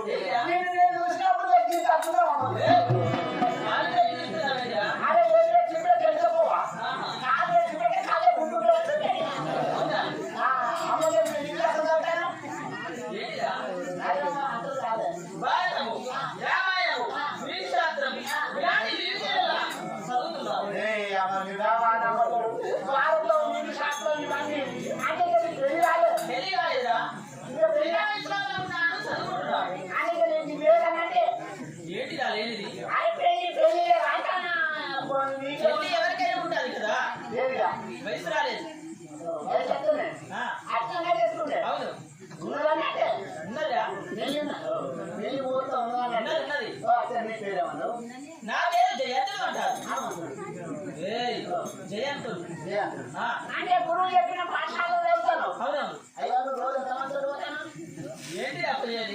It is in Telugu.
నేను చూసినప్పుడు ఎవరికైనా ఉండాలి కదా వయసు రాలేదు అవును నా పేరు జయంతులు అంటారు జయంతులు అంటే గురువు చెప్పిన పాఠశాలలో వెళ్తాను అవునవును అయ్యా రోజు ఏంటి అప్పుడు